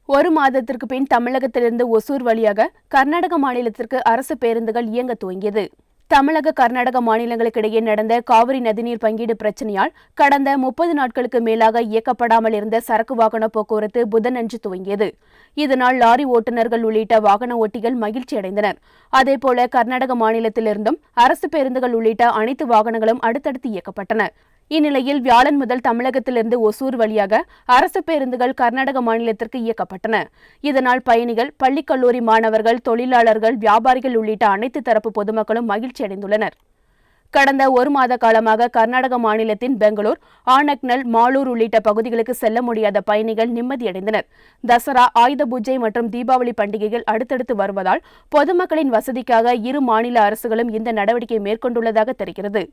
ஒரு மாதத்திற்கு பின் தமிழகத்திலிருந்து ஒசூர் வழியாக கர்நாடக மாநிலத்திற்கு அரசு பேருந்துகள் இயங்க துவங்கியது. தமிழக கர்நாடக மாநிலங்களுக்கிடையே நடந்த காவிரி நதிநீர் பங்கீடு பிரச்சினையால் கடந்த 30 நாட்களுக்கு மேலாக இயக்கப்படாமல் இருந்த சரக்கு வாகன போக்குவரத்து புதனன்று துவங்கியது. இதனால் லாரி ஓட்டுநர்கள் உள்ளிட்ட வாகன ஓட்டிகள் மகிழ்ச்சி அடைந்தனர். அதேபோல கர்நாடக மாநிலத்திலிருந்தும் அரசு பேருந்துகள் உள்ளிட்ட அனைத்து வாகனங்களும் அடுத்தடுத்து இயக்கப்பட்டன. இந்நிலையில் வியாழன் முதல் தமிழகத்திலிருந்து ஒசூர் வழியாக அரசு பேருந்துகள் கர்நாடக மாநிலத்திற்கு இயக்கப்பட்டன. இதனால் பயணிகள், பள்ளி கல்லூரி மாணவர்கள், தொழிலாளர்கள், வியாபாரிகள் உள்ளிட்ட அனைத்து தரப்பு பொதுமக்களும் மகிழ்ச்சி அடைந்துள்ளனர். கடந்த ஒரு மாத காலமாக கர்நாடக மாநிலத்தின் பெங்களூர், ஆனக்னல், மாலூர் உள்ளிட்ட பகுதிகளுக்கு செல்ல முடியாத பயணிகள் நிம்மதியடைந்தனர். தசரா, ஆயுத பூஜை மற்றும் தீபாவளி பண்டிகைகள் அடுத்தடுத்து வருவதால் பொதுமக்களின் வசதிக்காக இரு மாநில அரசுகளும் இந்த நடவடிக்கை மேற்கொண்டுள்ளதாக தெரிகிறது.